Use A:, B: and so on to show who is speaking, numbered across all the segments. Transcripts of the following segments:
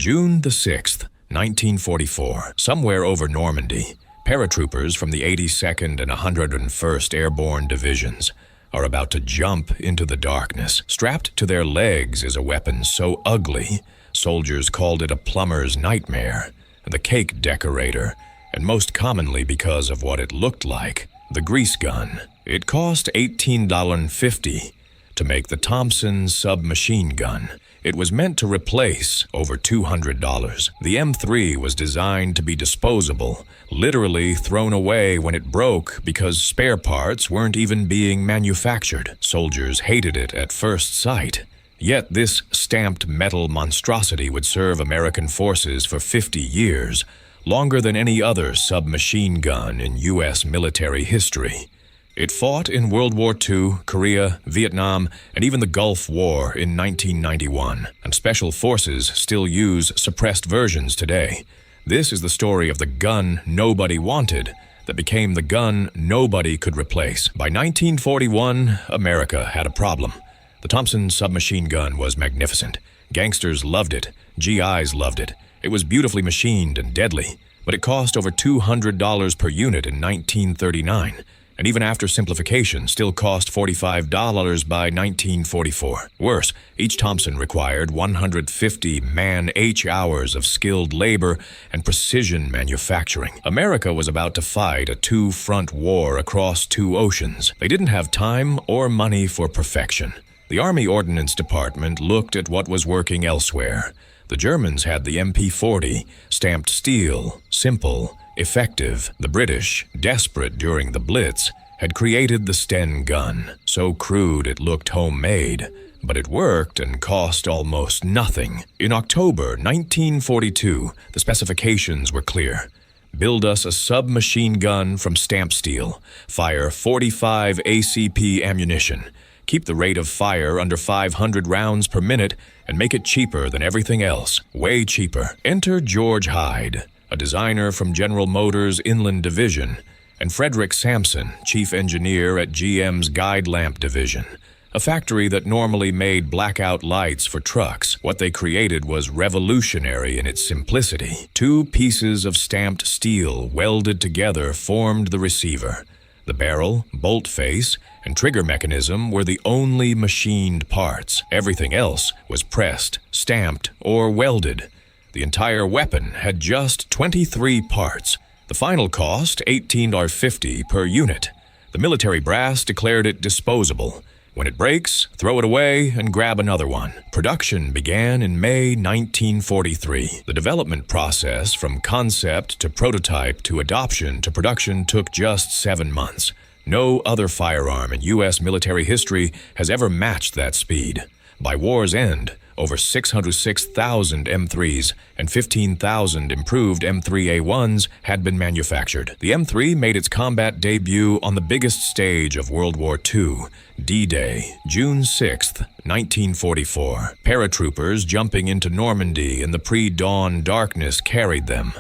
A: June the 6th, 1944, somewhere over Normandy, paratroopers from the 82nd and 101st Airborne Divisions are about to jump into the darkness. Strapped to their legs is a weapon so ugly, soldiers called it a plumber's nightmare, the cake decorator, and most commonly because of what it looked like, the grease gun. It cost $18.50 to make the Thompson submachine gun. It was meant to replace over $200. The M3 was designed to be disposable, literally thrown away when it broke because spare parts weren't even being manufactured. Soldiers hated it at first sight. Yet this stamped metal monstrosity would serve American forces for 50 years, longer than any other submachine gun in U.S. military history. It fought in World War II, Korea, Vietnam, and even the Gulf War in 1991, and special forces still use suppressed versions today. This is the story of the gun nobody wanted that became the gun nobody could replace. By 1941, America had a problem. The Thompson submachine gun was magnificent. Gangsters loved it. GIs loved it. It was beautifully machined and deadly, but it cost over $200 per unit in 1939. And even after simplification, still cost $45 by 1944. Worse, each Thompson required 150 man-H hours of skilled labor and precision manufacturing. America was about to fight a two-front war across two oceans. They didn't have time or money for perfection. The Army Ordnance Department looked at what was working elsewhere. The Germans had the MP-40, stamped steel, simple, effective. The British, desperate during the Blitz, had created the Sten gun, so crude it looked homemade, but it worked and cost almost nothing. In October 1942, the specifications were clear. Build us a submachine gun from stamped steel, fire 45 ACP ammunition, keep the rate of fire under 500 rounds per minute, and make it cheaper than everything else, way cheaper. Enter George Hyde, a designer from General Motors' Inland Division, and Frederick Sampson, chief engineer at GM's Guide Lamp Division, a factory that normally made blackout lights for trucks. What they created was revolutionary in its simplicity. Two pieces of stamped steel welded together formed the receiver. The barrel, bolt face, and trigger mechanism were the only machined parts. Everything else was pressed, stamped, or welded. The entire weapon had just 23 parts. The final cost, $18.50 per unit. The military brass declared it disposable. When it breaks, throw it away and grab another one. Production began in May 1943. The development process from concept to prototype to adoption to production took just 7 months. No other firearm in U.S. military history has ever matched that speed. By war's end, over 606,000 M3s and 15,000 improved M3A1s had been manufactured. The M3 made its combat debut on the biggest stage of World War II, D-Day, June 6, 1944. Paratroopers jumping into Normandy in the pre-dawn darkness carried them.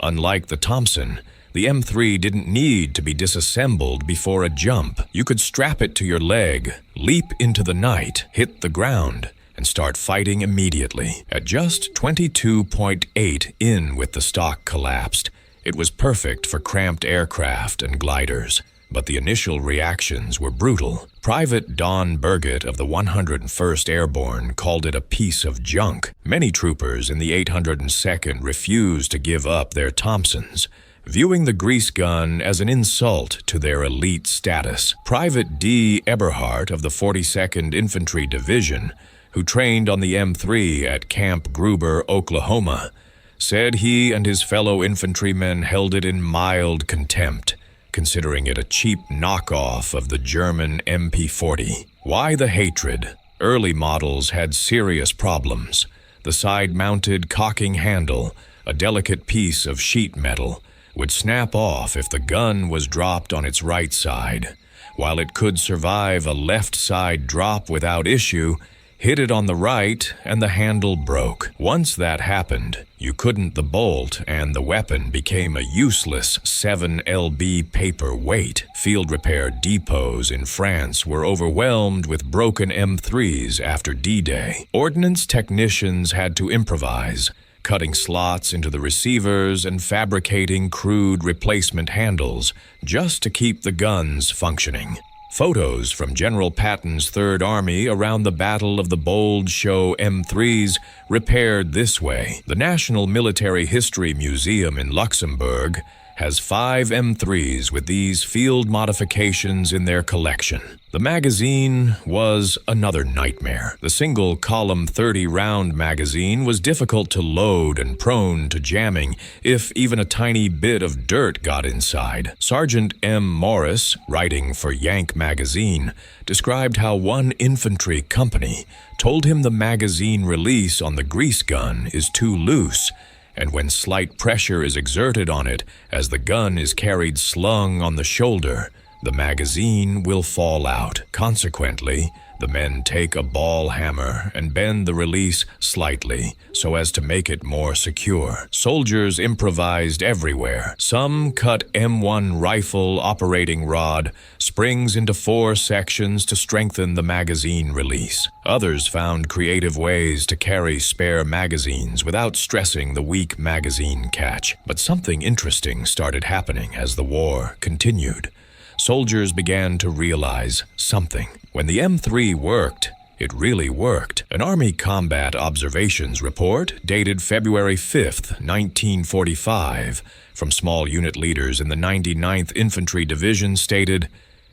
A: Unlike the Thompson, the M3 didn't need to be disassembled before a jump. You could strap it to your leg, leap into the night, hit the ground, and start fighting immediately. At just 22.8 in with the stock collapsed, it was perfect for cramped aircraft and gliders. But the initial reactions were brutal. Private Don Burgett of the 101st Airborne called it a piece of junk. Many troopers in the 802nd refused to give up their Thompsons, viewing the grease gun as an insult to their elite status. Private D. Eberhardt of the 42nd Infantry Division, who trained on the M3 at Camp Gruber, Oklahoma, said he and his fellow infantrymen held it in mild contempt, considering it a cheap knockoff of the German MP-40. Why the hatred? Early models had serious problems. The side-mounted cocking handle, a delicate piece of sheet metal, would snap off if the gun was dropped on its right side. While it could survive a left side drop without issue, hit it on the right and the handle broke. Once that happened, you couldn't the bolt and the weapon became a useless 7 lb paper weight. Field repair depots in France were overwhelmed with broken M3s after D-Day. Ordnance technicians had to improvise, cutting slots into the receivers and fabricating crude replacement handles just to keep the guns functioning. Photos from General Patton's Third Army around the Battle of the Bulge show M3s repaired this way. The National Military History Museum in Luxembourg has 5 M3s with these field modifications in their collection. The magazine was another nightmare. The single-column 30-round magazine was difficult to load and prone to jamming if even a tiny bit of dirt got inside. Sergeant M. Morris, writing for Yank magazine, described how one infantry company told him the magazine release on the grease gun is too loose, and when slight pressure is exerted on it as the gun is carried slung on the shoulder, the magazine will fall out. Consequently, the men take a ball hammer and bend the release slightly so as to make it more secure. Soldiers improvised everywhere. Some cut M1 rifle operating rod springs into 4 sections to strengthen the magazine release. Others found creative ways to carry spare magazines without stressing the weak magazine catch. But something interesting started happening as the war continued. Soldiers began to realize something. When the M3 worked, it really worked. An Army Combat Observations report dated February 5, 1945, from small unit leaders in the 99th Infantry Division stated,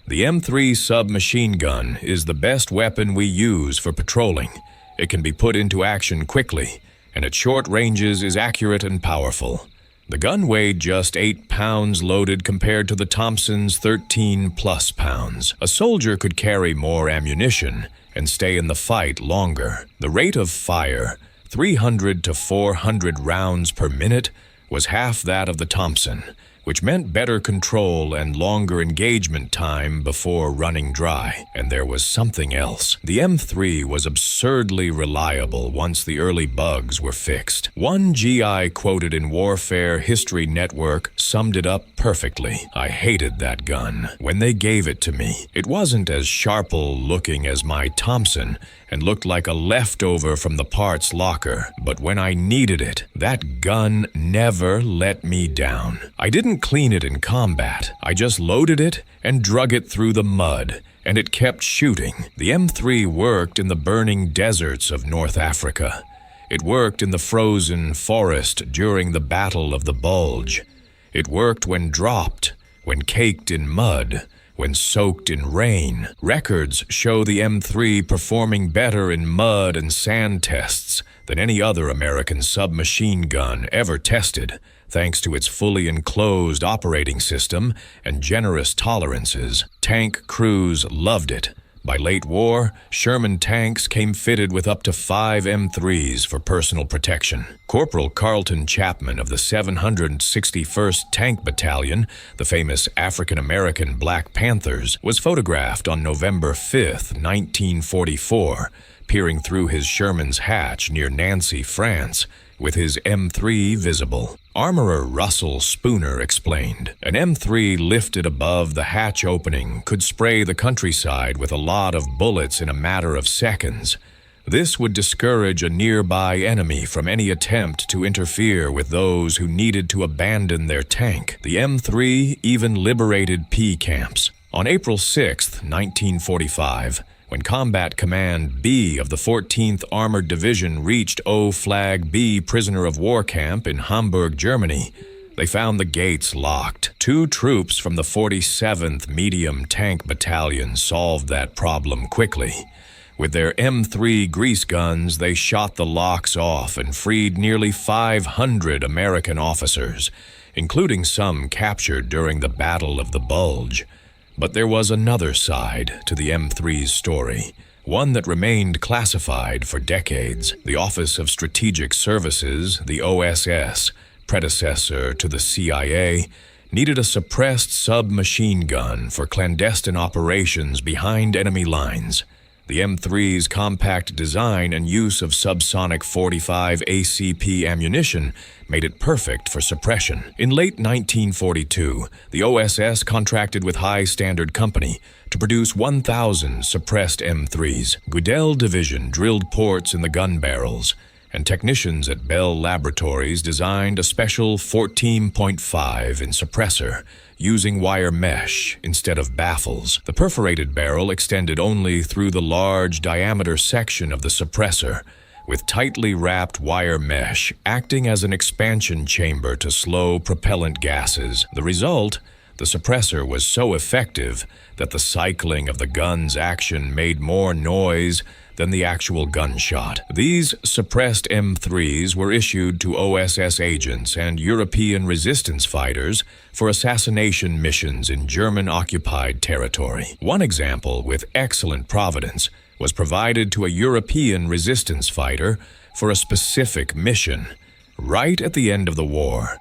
A: "The M3 submachine gun is the best weapon we use for patrolling. It can be put into action quickly, and at short ranges is accurate and powerful." The gun weighed just 8 pounds loaded compared to the Thompson's 13+ pounds. A soldier could carry more ammunition and stay in the fight longer. The rate of fire, 300 to 400 rounds per minute, was half that of the Thompson, which meant better control and longer engagement time before running dry. And there was something else. The M3 was absurdly reliable once the early bugs were fixed. One GI quoted in Warfare History Network summed it up perfectly. "I hated that gun. When they gave it to me, it wasn't as sharple-looking as my Thompson and looked like a leftover from the parts locker. But when I needed it, that gun never let me down. I didn't clean it in combat. I just loaded it and drug it through the mud, and it kept shooting." The M3 worked in the burning deserts of North Africa. It worked in the frozen forest during the Battle of the Bulge. It worked when dropped, when caked in mud, when soaked in rain. Records show the M3 performing better in mud and sand tests than any other American submachine gun ever tested, thanks to its fully enclosed operating system and generous tolerances. Tank crews loved it. By late war, Sherman tanks came fitted with up to 5 M3s for personal protection. Corporal Carlton Chapman of the 761st Tank Battalion, the famous African-American Black Panthers, was photographed on November 5, 1944, peering through his Sherman's hatch near Nancy, France, with his M3 visible. Armorer Russell Spooner explained, "An M3 lifted above the hatch opening could spray the countryside with a lot of bullets in a matter of seconds. This would discourage a nearby enemy from any attempt to interfere with those who needed to abandon their tank." The M3 even liberated P camps. On April 6, 1945, when Combat Command B of the 14th Armored Division reached O Flag B prisoner of war camp in Hamburg, Germany, they found the gates locked. 2 troops from the 47th Medium Tank Battalion solved that problem quickly. With their M3 grease guns, they shot the locks off and freed nearly 500 American officers, including some captured during the Battle of the Bulge. But there was another side to the M3's story, one that remained classified for decades. The Office of Strategic Services, the OSS, predecessor to the CIA, needed a suppressed submachine gun for clandestine operations behind enemy lines. The M3's compact design and use of subsonic 45 ACP ammunition made it perfect for suppression. In late 1942, the OSS contracted with High Standard Company to produce 1,000 suppressed M3s. Goodell Division drilled ports in the gun barrels, and technicians at Bell Laboratories designed a special 14.5 suppressor using wire mesh instead of baffles. The perforated barrel extended only through the large diameter section of the suppressor, with tightly wrapped wire mesh acting as an expansion chamber to slow propellant gases. The result? The suppressor was so effective that the cycling of the gun's action made more noise than the actual gunshot. These suppressed M3s were issued to OSS agents and European resistance fighters for assassination missions in German-occupied territory. One example with excellent providence was provided to a European resistance fighter for a specific mission. Right at the end of the war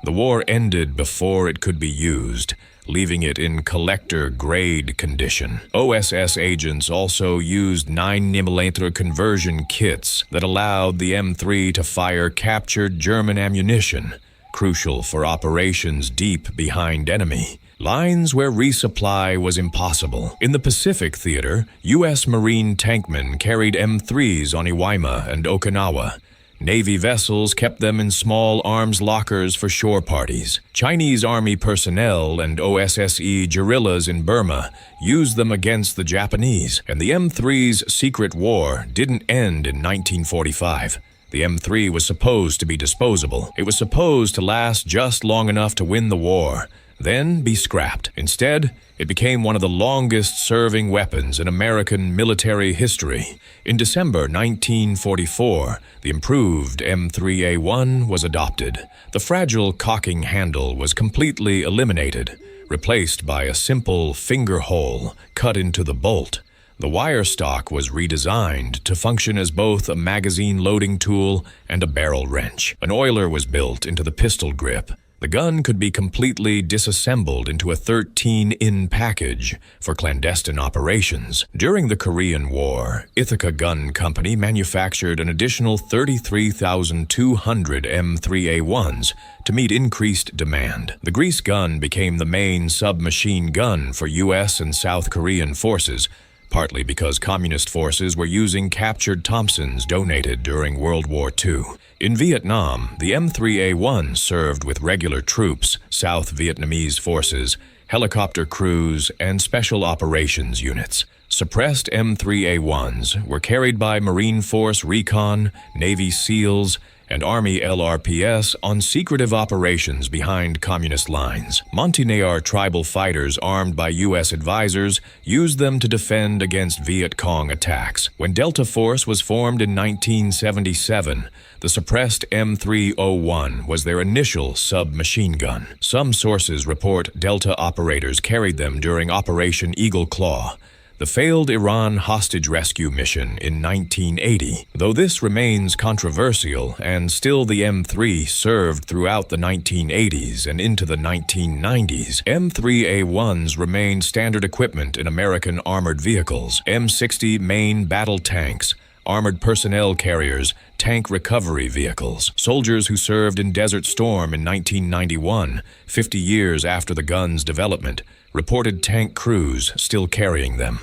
A: ended before it could be used, leaving it in collector-grade condition. OSS agents also used 9mm conversion kits that allowed the M3 to fire captured German ammunition, crucial for operations deep behind enemy lines where resupply was impossible. In the Pacific Theater, U.S. Marine tankmen carried M3s on Iwima and Okinawa. Navy vessels kept them in small arms lockers for shore parties. Chinese Army personnel and OSSE guerrillas in Burma used them against the Japanese, and the M3's secret war didn't end in 1945. The M3 was supposed to be disposable. It was supposed to last just long enough to win the war, then be scrapped. Instead, it became one of the longest-serving weapons in American military history. In December 1944, the improved M3A1 was adopted. The fragile cocking handle was completely eliminated, replaced by a simple finger hole cut into the bolt. The wire stock was redesigned to function as both a magazine loading tool and a barrel wrench. An oiler was built into the pistol grip. The gun could be completely disassembled into a 13-in package for clandestine operations. During the Korean War, Ithaca Gun Company manufactured an additional 33,200 M3A1s to meet increased demand. The grease gun became the main submachine gun for U.S. and South Korean forces, partly because communist forces were using captured Thompsons donated during World War II. In Vietnam, the M3A1 served with regular troops, South Vietnamese forces, helicopter crews, and special operations units. Suppressed M3A1s were carried by Marine Force Recon, Navy SEALs, and Army LRPS on secretive operations behind communist lines. Montagnard tribal fighters armed by U.S. advisors used them to defend against Viet Cong attacks. When Delta Force was formed in 1977, the suppressed M301 was their initial submachine gun. Some sources report Delta operators carried them during Operation Eagle Claw, the failed Iran hostage rescue mission in 1980. Though this remains controversial, and still the M3 served throughout the 1980s and into the 1990s, M3A1s remained standard equipment in American armored vehicles. M60 main battle tanks, armored personnel carriers, tank recovery vehicles. Soldiers who served in Desert Storm in 1991, 50 years after the gun's development, reported tank crews still carrying them.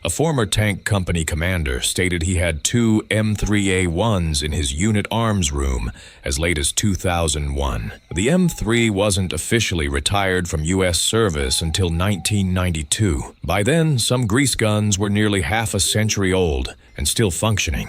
A: A former tank company commander stated he had 2 M3A1s in his unit arms room as late as 2001. The M3 wasn't officially retired from U.S. service until 1992. By then, some grease guns were nearly half a century old and still functioning.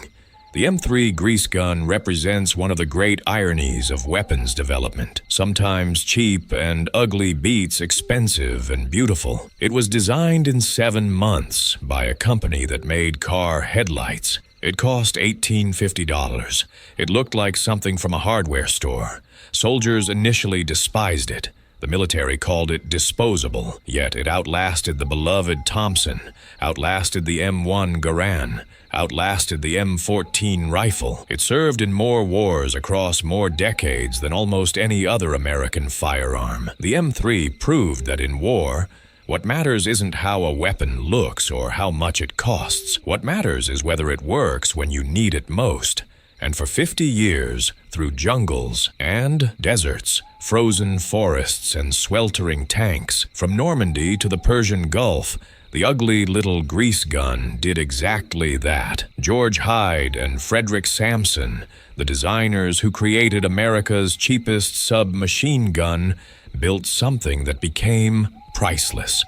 A: The M3 grease gun represents one of the great ironies of weapons development. Sometimes cheap and ugly beats expensive and beautiful. It was designed in 7 months by a company that made car headlights. It cost $1,850. It looked like something from a hardware store. Soldiers initially despised it. The military called it disposable, yet it outlasted the beloved Thompson, outlasted the M1 Garand, outlasted the M14 rifle. It served in more wars across more decades than almost any other American firearm. The M3 proved that in war, what matters isn't how a weapon looks or how much it costs. What matters is whether it works when you need it most. And for 50 years, through jungles and deserts, frozen forests and sweltering tanks, from Normandy to the Persian Gulf, the ugly little grease gun did exactly that. George Hyde and Frederick Sampson, the designers who created America's cheapest submachine gun, built something that became priceless.